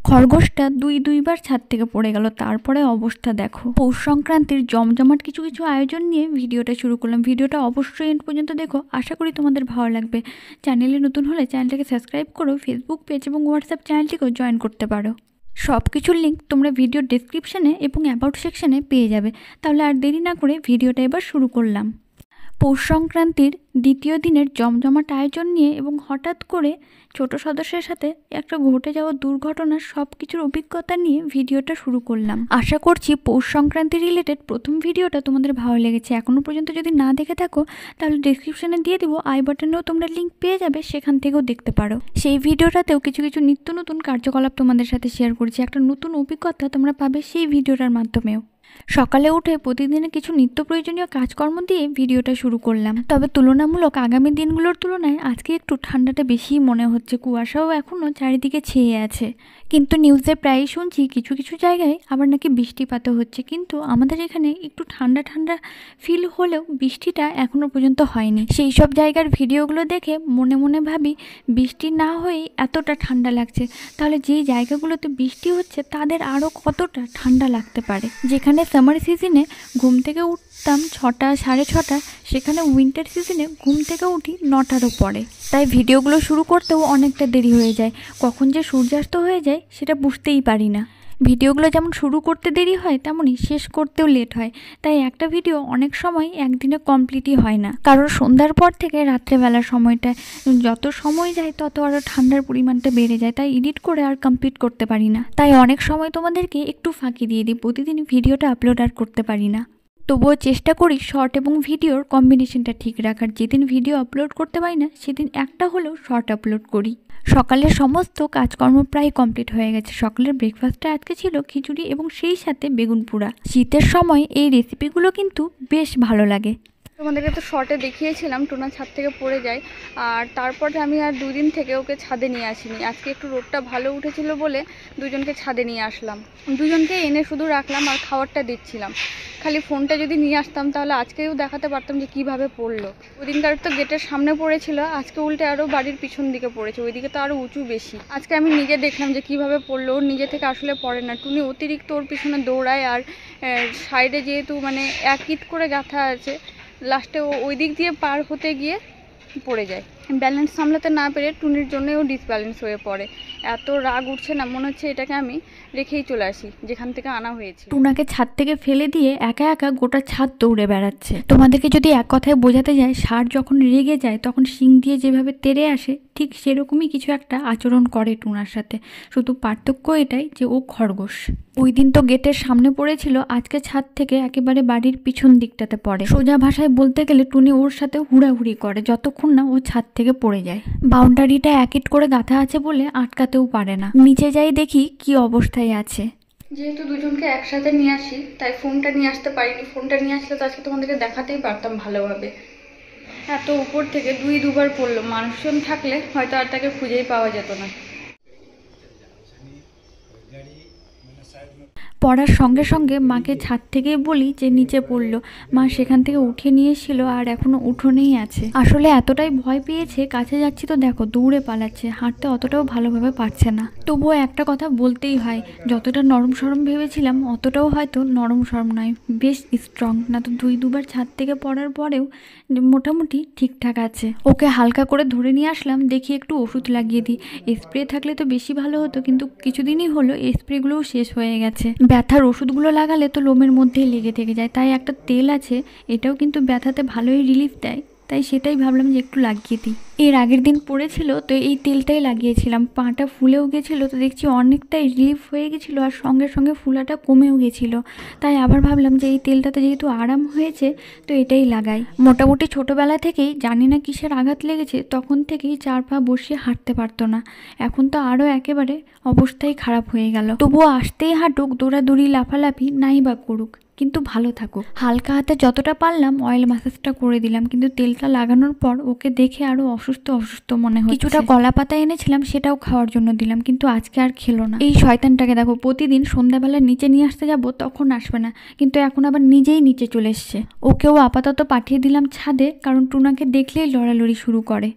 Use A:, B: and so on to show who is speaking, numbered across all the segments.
A: খরগোশটা দুইবার ছাদ থেকে পড়ে গেল। তারপরে অবস্থা দেখো। পৌষ সংক্রান্তির জমজমাট কিছু কিছু আয়োজন নিয়ে ভিডিওটা শুরু করলাম। ভিডিওটা অবশ্যই এন্ড পর্যন্ত দেখো, আশা করি তোমাদের ভালো লাগবে। চ্যানেলে নতুন হলে চ্যানেলটাকে সাবস্ক্রাইব করো, ফেসবুক পেজ এবং হোয়াটসঅ্যাপ চ্যানেলটিকেও জয়েন করতে পারো। সব কিছুর লিঙ্ক তোমরা ভিডিওর ডেসক্রিপশানে এবং অ্যাবাউট সেকশানে পেয়ে যাবে। তাহলে আর দেরি না করে ভিডিওটা এবার শুরু করলাম। পৌষ সংক্রান্তির দ্বিতীয় দিনের জমজমাট আয়োজন নিয়ে এবং হঠাৎ করে ছোট সদস্যের সাথে একটা ঘটে যাওয়া দুর্ঘটনার সব কিছুর অভিজ্ঞতা নিয়ে ভিডিওটা শুরু করলাম। আশা করছি পৌষ সংক্রান্তি রিলেটেড প্রথম ভিডিওটা তোমাদের ভালো লেগেছে। এখনও পর্যন্ত যদি না দেখে থাকো তাহলে ডেসক্রিপশানে দিয়ে দিব, আই বাটনেও তোমরা লিঙ্ক পেয়ে যাবে, সেখান থেকেও দেখতে পারো। সেই ভিডিওটাতেও কিছু কিছু নিত্য নতুন কার্যকলাপ তোমাদের সাথে শেয়ার করেছি। একটা নতুন অভিজ্ঞতা তোমরা পাবে সেই ভিডিওটার মাধ্যমেও। সকালে উঠে প্রতিদিনের কিছু নিত্য প্রয়োজনীয় কাজকর্ম দিয়ে ভিডিওটা শুরু করলাম। তবে তুলনামূলক আগামী দিনগুলোর তুলনায় আজকে একটু ঠান্ডাটা বেশিই মনে হচ্ছে। কুয়াশাও এখনও চারিদিকে ছেয়ে আছে, কিন্তু নিউজে প্রায়ই শুনছি কিছু কিছু জায়গায় আবার নাকি বৃষ্টিপাতও হচ্ছে। কিন্তু আমাদের এখানে একটু ঠান্ডা ঠান্ডা ফিল হলেও বৃষ্টিটা এখনও পর্যন্ত হয়নি। সেই সব জায়গার ভিডিওগুলো দেখে মনে মনে ভাবি, বৃষ্টি না হয়ে এতটা ঠান্ডা লাগছে, তাহলে যেই জায়গাগুলোতে বৃষ্টি হচ্ছে তাদের আরও কতটা ঠান্ডা লাগতে পারে। যেখানে সামার সিজনে ঘুম থেকে উঠতাম 6টা 6:30, সেখানে উইন্টার সিজনে ঘুম থেকে উঠি 9টারও পরে। তাই ভিডিওগুলো শুরু করতেও অনেকটা দেরি হয়ে যায়। কখন যে সূর্যাস্ত হয়ে যায় সেটা বুঝতেই পারি না। ভিডিওগুলো যেমন শুরু করতে দেরি হয় তেমনই শেষ করতেও লেট হয়। তাই একটা ভিডিও অনেক সময় একদিনে কমপ্লিটই হয় না। কারণ সন্ধ্যার পর থেকে রাত্রেবেলার সময়টায় যত সময় যায় তত আরও ঠান্ডার পরিমাণটা বেড়ে যায়। তাই এডিট করে আর কমপ্লিট করতে পারি না। তাই অনেক সময় তোমাদেরকে একটু ফাঁকি দিয়ে দিই, প্রতিদিন ভিডিওটা আপলোড আর করতে পারি না। তবুও চেষ্টা করি শর্ট এবং ভিডিওর কম্বিনেশনটা ঠিক রাখার। যেদিন ভিডিও আপলোড করতে পারি না সেদিন একটা হলেও শর্ট আপলোড করি। সকালের সমস্ত কাজকর্ম প্রায় কমপ্লিট হয়ে গেছে। সকালের ব্রেকফাস্টটা আজকে ছিল খিচুড়ি এবং সেই সাথে বেগুন পোড়া। শীতের সময় এই রেসিপিগুলো কিন্তু বেশ ভালো লাগে।
B: তোমাদেরকে তো শর্টে দেখিয়েছিলাম টুনা ছাদ থেকে পড়ে যায়, আর তারপরে আমি আর 2 দিন থেকে ওকে ছাদে নিয়ে আসিনি। আজকে একটু রোদটা ভালো উঠেছিল বলে দুজনকে ছাদে নিয়ে আসলাম। দুজনকে এনে শুধু রাখলাম আর খাবারটা দিচ্ছিলাম। খালি ফোনটা যদি নিয়ে আসতাম তাহলে আজকেও দেখাতে পারতাম যে কিভাবে পড়লো। ওদিনকার তো গেটের সামনে পড়েছিল, আজকে উল্টে আরও বাড়ির পিছন দিকে পড়েছে। ওইদিকে তো আরও উঁচু বেশি। আজকে আমি নিজে দেখলাম যে কিভাবে পড়লো। ওর নিজে থেকে আসলে পড়ে না, টুনি অতিরিক্ত ওর পিছনে দৌড়ায়। আর সাইডে যেহেতু মানে এক ইট করে গাঁথা আছে, লাস্টে ও ওই দিক দিয়ে পার হতে গিয়ে পড়ে যায়। ব্যালেন্স সামলাতে না পেরে টুনির জন্যও ডিসব্যালেন্স হয়ে পড়ে। এত রাগ উঠছে না, মনে হচ্ছে এটাকে আমি রেখেই চলে আসি যেখান থেকে আনা হয়েছে।
A: টুনাকে ছাদ থেকে ফেলে দিয়ে একা একা গোটা ছাদ দৌড়ে বেড়াচ্ছে। তোমাদেরকে যদি এক কথায় বোঝাতে যায়, ষাঁড় যখন রেগে যায় তখন শিং দিয়ে যেভাবে তেড়ে আসে, ঠিক সেরকমই কিছু একটা আচরণ করে টুনার সাথে। শুধু পার্থক্য এটাই যে ও খরগোশ। ওই দিন তো গেটের সামনে পড়েছিল, আজকে ছাদ থেকে একেবারে বাড়ির পিছন দিকটাতে পড়ে। সোজা ভাষায় বলতে গেলে টুনি ওর সাথে হুড়াহুড়ি করে যতক্ষণ না ও ছাদ থেকে পড়ে যায়। বাউন্ডারিটা এক ইট করে গাঁথা আছে বলে আটকাতেও পারে না। নিচে যাই দেখি কি অবস্থায় আছে।
B: যেহেতু দুজনকে একসাথে নিয়ে আসি তাই ফোনটা নিয়ে আসতে পারিনি। ফোনটা নিয়ে আসলে তো আজকে তোমাদেরকে দেখাতেই পারতাম ভালোভাবে। এত উপর থেকে দুবার পড়লো। মানুষজন থাকলে হয়তো আর তাকে খুঁজেই পাওয়া যেত না।
A: পড়ার সঙ্গে সঙ্গে মাকে ছাদ থেকে বলি যে নিচে পড়লো। মা সেখান থেকে উঠে নিয়ে এসেছিল আর এখনো উঠোনেই আছে। আসলে এতটাই ভয় পেয়েছে, কাছে যাচ্ছি তো দেখো দৌড়ে পালাচ্ছে, হাঁটতে অতটাও ভালোভাবে পারছে না। তবুও একটা কথা বলতেই হয়, যতটা নরম সরম ভেবেছিলাম অতটাও হয়তো নরম সরম নয়, বেশ স্ট্রং। না তো দুবার ছাদ থেকে পড়ার পরেও মোটামুটি ঠিকঠাক আছে। ওকে হালকা করে ধরে নিয়ে আসলাম, দেখি একটু ওষুধ লাগিয়ে দিই। স্প্রে থাকলে তো বেশি ভালো হতো, কিন্তু কিছুদিনই হলো স্প্রেগুলোও শেষ হয়ে গেছে। ব্যথার ওষুধগুলো লাগালে তো লোমের মধ্যেই লেগে থেকে যায়। তাই একটা তেল আছে, এটাও কিন্তু ব্যথাতে ভালোই রিলিফ দেয়। তাই সেটাই ভাবলাম যে একটু লাগিয়ে দিই। এর আগের দিন পড়েছিল তো এই তেলটাই লাগিয়েছিলাম। পাটা ফুলেও গেছিলো, তো দেখছি অনেকটাই রিলিফ হয়ে গেছিলো আর সঙ্গে সঙ্গে ফুলাটা কমেও গেছিলো। তাই আবার ভাবলাম যে এই তেলটাতে যেহেতু আরাম হয়েছে তো এটাই লাগাই। মোটামুটি ছোটোবেলা থেকেই জানি না কিসের আঘাত লেগেছে, তখন থেকেই 4 পা বসিয়ে হাঁটতে পারতো না। এখন তো আরও একেবারে অবস্থাই খারাপ হয়ে গেল। তবুও আসতেই হাঁটুক, দৌড়াদৌড়ি লাফালাফি নাই বা করুক, কিন্তু ভালো থাকুক। হালকা হাতে যতটা পারলাম অয়েল ম্যাসাজটা করে দিলাম, কিন্তু তেলটা লাগানোর পর ওকে দেখে আরো অসুস্থ অসুস্থ মনে হচ্ছে। কিছুটা কলা পাতা এনেছিলাম, সেটাও খাওয়ার জন্য দিলাম, কিন্তু আজকে আর খেলো না। এই শয়তানটাকে দেখো, প্রতিদিন সন্ধ্যাবেলা নিচে নিয়ে আসতে যাব তখন আসবে না, কিন্তু এখন আবার নিজেই নিচে চলে এসছে। ওকেও আপাতত পাঠিয়ে দিলাম ছাদে, কারণ টুনাকে দেখলেই লড়ালড়ি শুরু করে।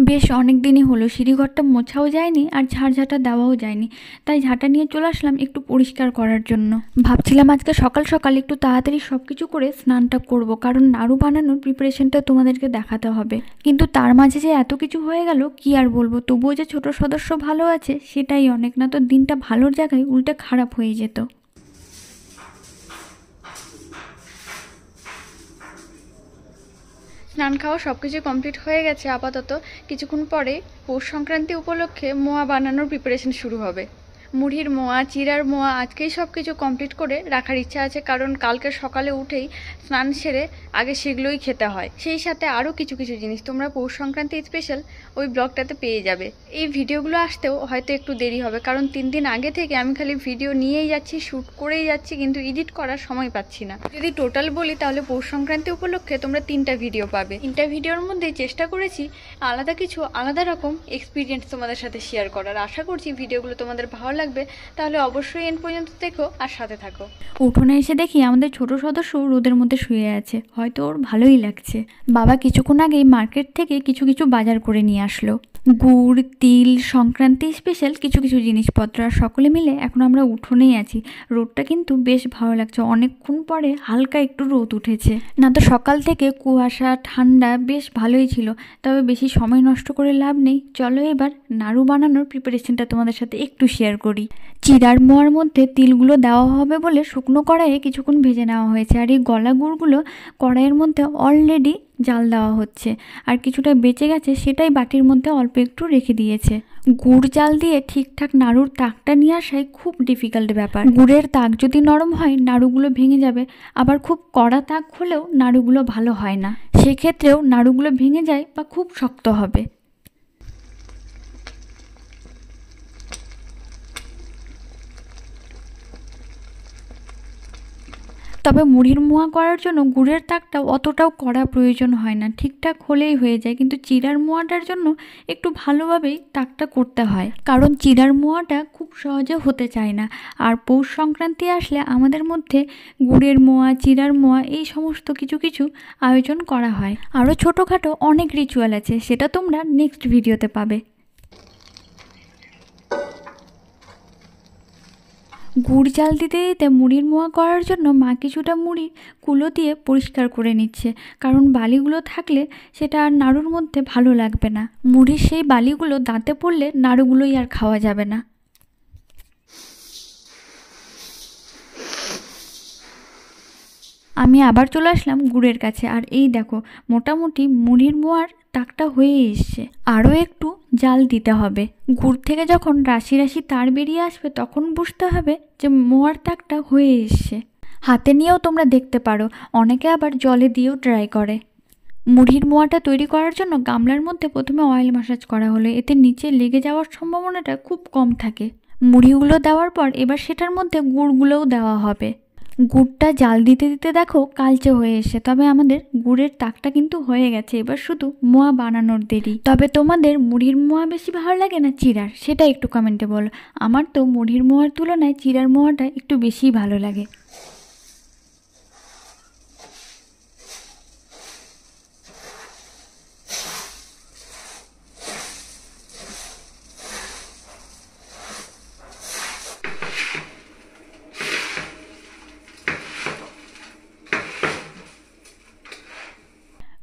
A: বেশ অনেক দিনই হলো সিঁড়িঘরটা মোছাও যায়নি আর ঝাড়ঝাঁটা দেওয়াও যায়নি, তাই ঝাঁটা নিয়ে চলে আসলাম একটু পরিষ্কার করার জন্য। ভাবছিলাম আজকে সকাল সকাল একটু তাড়াতাড়ি সব কিছু করে স্নানটা করব, কারণ নাড়ু বানানোর প্রিপারেশনটা তোমাদেরকে দেখাতে হবে। কিন্তু তার মাঝে যে এত কিছু হয়ে গেল কি আর বলবো, তবুও যে ছোট সদস্য ভালো আছে সেটাই অনেক, না তো দিনটা ভালোর জায়গায় উল্টে খারাপ হয়ে যেত।
B: স্নান খাওয়া সব কিছু কমপ্লিট হয়ে গেছে। আপাতত কিছুক্ষণ পরে পৌষ সংক্রান্তি উপলক্ষে মোয়া বানানোর প্রিপারেশন শুরু হবে। মুড়ির মোয়া, চিড়ার মোয়া আজকেই সব কিছু কমপ্লিট করে রাখার ইচ্ছা আছে, কারণ কালকে সকালে উঠেই স্নান সেরে আগে সেগুলোই খেতে হয়। সেই সাথে আরও কিছু কিছু জিনিস তোমরা পৌষ সংক্রান্তি স্পেশাল ওই ব্লগটাতে পেয়ে যাবে। এই ভিডিওগুলো আসতেও হয়তো একটু দেরি হবে, কারণ 3 দিন আগে থেকে আমি খালি ভিডিও নিয়েই যাচ্ছি, শ্যুট করেই যাচ্ছি, কিন্তু এডিট করার সময় পাচ্ছি না। যদি টোটাল বলি তাহলে পৌষ সংক্রান্তি উপলক্ষে তোমরা 3টা ভিডিও পাবে। 3টা ভিডিওর মধ্যে চেষ্টা করেছি আলাদা কিছু আলাদা রকম এক্সপিরিয়েন্স তোমাদের সাথে শেয়ার করার। আশা করছি ভিডিওগুলো তোমাদের ভালো লাগবে, তাহলে অবশ্যই এন্ড পর্যন্ত দেখো আর সাথে থাকো।
A: উঠোনে এসে দেখি আমাদের ছোট সদস্য রোদের মধ্যে শুয়ে আছে, হয়তো ওর ভালোই লাগছে। বাবা কিছুক্ষণ আগেই মার্কেট থেকে কিছু কিছু বাজার করে নিয়ে আসলো, গুড়, তিল, সংক্রান্তি স্পেশাল কিছু কিছু জিনিসপত্র। আর সকলে মিলে এখন আমরা উঠোনেই আছি। রোদটা কিন্তু বেশ ভালো লাগছে, অনেকক্ষণ পরে হালকা একটু রোদ উঠেছে, না তো সকাল থেকে কুয়াশা ঠান্ডা বেশ ভালোই ছিল। তবে বেশি সময় নষ্ট করে লাভ নেই, চলো এবার নাড়ু বানানোর প্রিপারেশনটা তোমাদের সাথে একটু শেয়ার করি। চিড়ার মোয়ার মধ্যে তিলগুলো দেওয়া হবে বলে শুকনো কড়াইয়ে কিছুক্ষণ ভেজে নেওয়া হয়েছে, আর এই গলা গুড়গুলো কড়াইয়ের মধ্যে অলরেডি জাল দেওয়া হচ্ছে, আর কিছুটা বেঁচে গেছে সেটাই বাটির মধ্যে অল্প একটু রেখে দিয়েছে। গুড় জাল দিয়ে ঠিকঠাক নাড়ুর তাকটা নিয়ে আসাই খুব ডিফিকাল্ট ব্যাপার। গুড়ের তাক যদি নরম হয় নাড়ুগুলো ভেঙে যাবে, আবার খুব কড়া তাক হলেও নাড়ুগুলো ভালো হয় না, সেক্ষেত্রেও নাড়ুগুলো ভেঙে যায় বা খুব শক্ত হবে। তবে মুড়ির মোয়া করার জন্য গুড়ের তাকটা অতটাও কড়া প্রয়োজন হয় না, ঠিকঠাক হলেই হয়ে যায়। কিন্তু চিড়ার মোয়াটার জন্য একটু ভালোভাবেই তাকটা করতে হয়, কারণ চিড়ার মোয়াটা খুব সহজে হতে চায় না। আর পৌষ সংক্রান্তি আসলে আমাদের মধ্যে গুড়ের মোয়া, চিড়ার মোয়া এই সমস্ত কিছু কিছু আয়োজন করা হয়। আরও ছোটোখাটো অনেক রিচুয়াল আছে, সেটা তোমরা নেক্সট ভিডিওতে পাবে। গুড় জাল দিতে দিতে মুড়ির মোয়া করার জন্য মা কিছুটা মুড়ি কুলো দিয়ে পরিষ্কার করে নিচ্ছে, কারণ বালিগুলো থাকলে সেটা আর নাড়ুর মধ্যে ভালো লাগবে না। মুড়ির সেই বালিগুলো দাঁতে পড়লে নাড়ুগুলোই আর খাওয়া যাবে না। আমি আবার চলে আসলাম গুড়ের কাছে, আর এই দেখো মোটামুটি মুড়ির মোয়ার তাকটা হয়ে এসছে, আরও একটু জাল দিতে হবে। গুড় থেকে যখন রাশি রাশি তার বেরিয়ে আসবে তখন বুঝতে হবে যে মোয়ার তাকটা হয়ে এসছে। হাতে নিয়েও তোমরা দেখতে পারো, অনেকে আবার জলে দিয়েও ট্রাই করে। মুড়ির মোয়াটা তৈরি করার জন্য গামলার মধ্যে প্রথমে অয়েল ম্যাসাজ করা হলো, এতে নিচে লেগে যাওয়ার সম্ভাবনাটা খুব কম থাকে। মুড়িগুলো দেওয়ার পর এবার সেটার মধ্যে গুড়গুলোও দেওয়া হবে। গুড়টা জাল দিতে দিতে দেখো কালচে হয়ে এসে, তবে আমাদের গুড়ের তাকটা কিন্তু হয়ে গেছে, এবার শুধু মোয়া বানানোর দেরি। তবে তোমাদের মুড়ির মোয়া বেশি ভালো লাগে না চিড়ার, সেটা একটু কমেন্টে বলো। আমার তো মুড়ির মোয়ার তুলনায় চিড়ার মোয়াটা একটু বেশিই ভালো লাগে।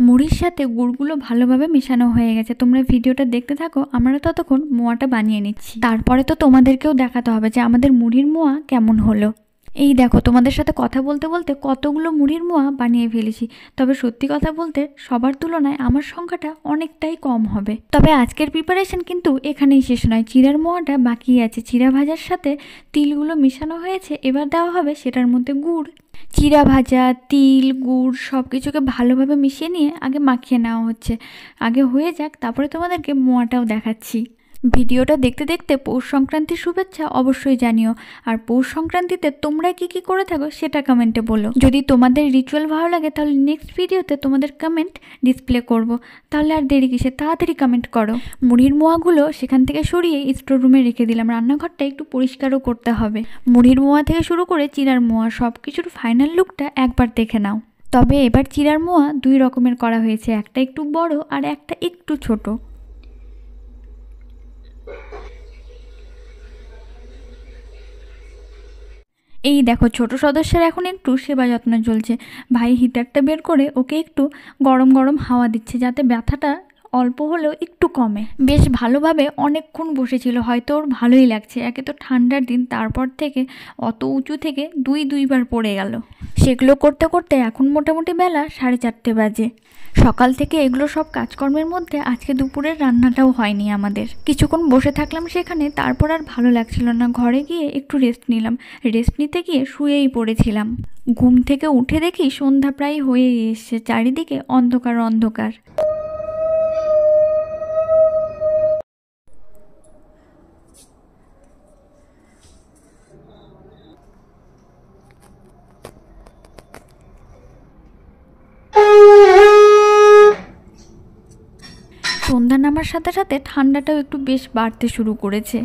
A: মুড়ির সাথে গুড়গুলো ভালোভাবে মেশানো হয়ে গেছে, তোমরা ভিডিওটা দেখতে থাকো, আমরা ততক্ষণ মোয়াটা বানিয়ে নিচ্ছি। তারপরে তো তোমাদেরকেও দেখাতে হবে যে আমাদের মুড়ির মোয়া কেমন হলো। এই দেখো তোমাদের সাথে কথা বলতে বলতে কতগুলো মুড়ির মোয়া বানিয়ে ফেলেছি। তবে সত্যি কথা বলতে সবার তুলনায় আমার সংখ্যাটা অনেকটাই কম হবে। তবে আজকের প্রিপারেশন কিন্তু এখানেই শেষ নয়, চিড়ার মোয়াটা বাকি আছে। চিড়া ভাজার সাথে তিলগুলো মেশানো হয়েছে, এবার দেওয়া হবে সেটার মধ্যে গুড়। চিড়া ভাজা, তিল, গুড় সব কিছুকে ভালোভাবে মিশিয়ে নিয়ে আগে মাখিয়ে নেওয়া হচ্ছে। আগে হয়ে যাক, তারপরে তোমাদেরকে মোয়াটাও দেখাচ্ছি। ভিডিওটা দেখতে দেখতে পৌষ সংক্রান্তির শুভেচ্ছা অবশ্যই জানিও। আর পৌষ সংক্রান্তিতে তোমরা কি কি করে থাকো সেটা কমেন্টে বলো। যদি তোমাদের রিচুয়াল ভালো লাগে তাহলে নেক্সট ভিডিওতে তোমাদের কমেন্ট ডিসপ্লে করব। তাহলে আর দেরি কিসে, তাড়াতাড়ি কমেন্ট করো। মুড়ির মোয়াগুলো সেখান থেকে সরিয়ে স্টোর রুমে রেখে দিলাম, রান্নাঘরটা একটু পরিষ্কারও করতে হবে। মুড়ির মোয়া থেকে শুরু করে চিড়ার মোয়া সব কিছুর ফাইনাল লুকটা একবার দেখে নাও। তবে এবার চিড়ার মোয়া 2 রকমের করা হয়েছে, একটা একটু বড় আর একটা একটু ছোট। এই দেখো ছোট সদস্যের এখন একটু সেবা যত্ন চলছে। ভাই হিটারটা বের করে ওকে একটু গরম গরম হাওয়া দিচ্ছে যাতে ব্যথাটা অল্প হলেও একটু কমে। বেশ ভালোভাবে অনেকক্ষণ বসেছিল, হয়তো ওর ভালোই লাগছে। একে তো ঠান্ডার দিন, তারপর থেকে অত উঁচু থেকে দুইবার পড়ে গেল। সেগুলো করতে করতে এখন মোটামুটি বেলা 4:30 বাজে। সকাল থেকে এগুলো সব কাজকর্মের মধ্যে আজকে দুপুরের রান্নাটাও হয়নি আমাদের। কিছুক্ষণ বসে থাকলাম সেখানে, তারপর আর ভালো লাগছিল না, ঘরে গিয়ে একটু রেস্ট নিলাম। রেস্ট নিতে গিয়ে শুয়েই পড়েছিলাম। ঘুম থেকে উঠে দেখি সন্ধ্যা প্রায় হয়েই এসছে, চারিদিকে অন্ধকার অন্ধকার। সন্ধ্যা নামার সাথে সাথে ঠান্ডাটাও একটু বেশ বাড়তে শুরু করেছে।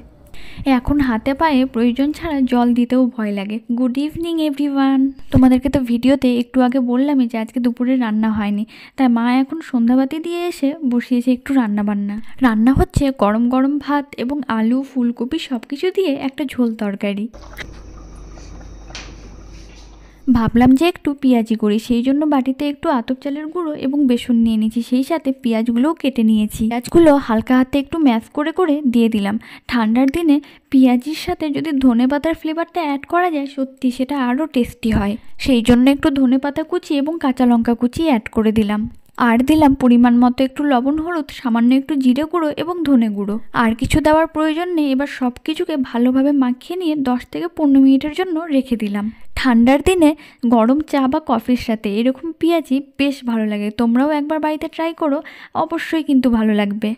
A: এখন হাতে পায়ে প্রয়োজন ছাড়া জল দিতেও ভয় লাগে। Good evening everyone. তোমাদেরকে তো ভিডিওতে একটু আগে বললামই যে আজকে দুপুরে রান্না হয়নি, তাই মা এখন সন্ধ্যাবাতি দিয়ে এসে বসিয়েছে একটু রান্না রান্না হচ্ছে গরম গরম ভাত এবং আলু ফুলকপি সব কিছু দিয়ে একটা ঝোল তরকারি। ভাবলাম যে একটু পেঁয়াজি করি, সেই জন্য বাটিতে একটু আতপ চালের গুঁড়ো এবং বেসন নিয়ে নিয়েছি, সেই সাথে পেঁয়াজগুলোও কেটে নিয়েছি। পেঁয়াজগুলো হালকা হাতে একটু ম্যাশ করে করে দিয়ে দিলাম। ঠান্ডার দিনে পেঁয়াজির সাথে যদি ধনেপাতার ফ্লেভারটা অ্যাড করা যায় সত্যি সেটা আরও টেস্টি হয়। সেই জন্য একটু ধনেপাতা কুচি এবং কাঁচা লঙ্কা কুচি অ্যাড করে দিলাম। আর দিলাম পরিমাণ মতো একটু লবণ, হলুদ, সামান্য একটু জিরে গুঁড়ো এবং ধনে গুঁড়ো। আর কিছু দেওয়ার প্রয়োজন নেই। এবার সব কিছুকে ভালোভাবে মাখিয়ে নিয়ে 10 থেকে 15 মিনিটের জন্য রেখে দিলাম। ঠান্ডার দিনে গরম চা বা কফির সাথে এরকম পেঁয়াজি বেশ ভালো লাগে। তোমরাও একবার বাড়িতে ট্রাই করো, অবশ্যই কিন্তু ভালো লাগবে।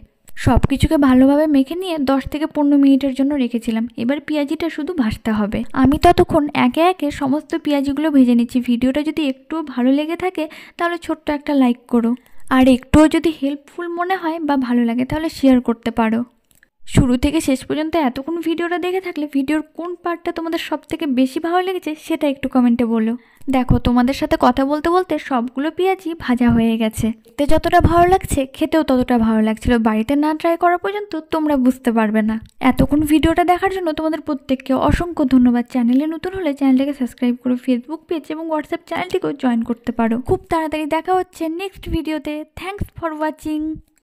A: সব কিছুকে ভালোভাবে মেখে নিয়ে 10 থেকে 15 মিনিটের জন্য রেখেছিলাম। এবার পেঁয়াজিটা শুধু ভাজতে হবে। আমি ততক্ষণ একে একে সমস্ত পেঁয়াজিগুলো ভেজে নিচ্ছি। ভিডিওটা যদি একটুও ভালো লেগে থাকে তাহলে ছোট্ট একটা লাইক করো, আর একটুও যদি হেল্পফুল মনে হয় বা ভালো লাগে তাহলে শেয়ার করতে পারো। শুরু থেকে শেষ পর্যন্ত এতক্ষণ ভিডিওটা দেখে থাকলে ভিডিওর কোন পার্টটা তোমাদের সব থেকে বেশি ভালো লেগেছে সেটা একটু কমেন্টে বলো। দেখো তোমাদের সাথে কথা বলতে বলতে সবগুলো পেঁয়াজি ভাজা হয়ে গেছে। দেখতে যতটা ভালো লাগছে খেতেও ততটা ভালো লাগছিল। বাড়িতে না ট্রাই করা পর্যন্ত তোমরা বুঝতে পারবে না। এতক্ষণ ভিডিওটা দেখার জন্য তোমাদের প্রত্যেককে অসংখ্য ধন্যবাদ। চ্যানেলে নতুন হলে চ্যানেলটাকে সাবস্ক্রাইব করো, ফেসবুক পেজ এবং হোয়াটসঅ্যাপ চ্যানেলটিকেও জয়েন করতে পারো। খুব তাড়াতাড়ি দেখা হচ্ছে নেক্সট ভিডিওতে। Thanks for watching.